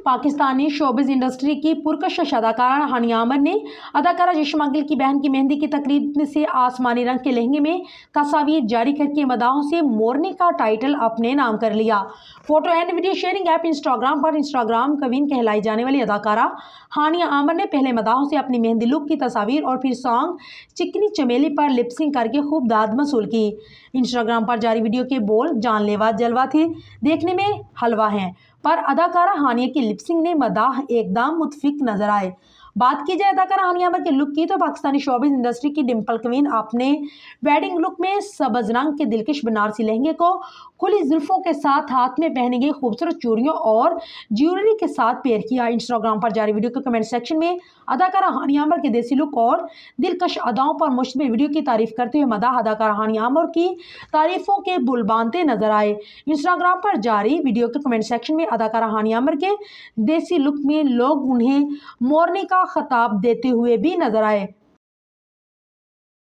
Pakistani showbiz industry की पुरकशिश अदाकारा हानिया आमिर ने अदाकारा जेशम अकील की बहन की मेहंदी की तकरीब से आसमानी रंग के लहंगे में तस्वीर जारी करके मदाहों से मोरनी का टाइटल अपने नाम कर लिया। Photo and video sharing app Instagram पर इंस्टाग्राम क्वीन कहलाई जाने वाली अदाकारा हानिया आमिर ने पहले मदाहों से अपनी मेहंदी लुक की तस्वीर और फिर सॉन्ग चिकनी चमेली पर लिपसिंग करके खूब दाद मसूल की। इंस्टाग्राम पर जारी वीडियो के बोल जानलेवा जलवा थे, देखने में हलवा हैं, पर अदाकारा हानिया की लिपसिंग ने मदाह एकदम मुतफिक नजर आए। बात की जाए अदाकारा हानिया आमिर के लुक की तो पाकिस्तानी शोबिज़ इंडस्ट्री की डिम्पल क्वीन अपने वेडिंग लुक में सब्ज रंग के दिलकश बनारसी लहंगे को खुली जुल्फों के साथ हाथ में पहनी गई खूबसूरत चूड़ियों और ज्वेलरी के साथ पेयर किया। इंस्टाग्राम पर जारी वीडियो के कमेंट सेक्शन में अदाकारा हानिया आमिर के देसी लुक और दिलकश अदाओं पर मुश्तमिल वीडियो की तारीफ करते हुए मदाह अदाकारा हानिया आमिर की तारीफों के बुल बांधते नजर आए। इंस्टाग्राम पर जारी वीडियो के कमेंट सेक्शन में अदाकारा हानिया आमिर के देसी लुक में लोग उन्हें मोरनी का खिताब देते हुए भी नजर आए।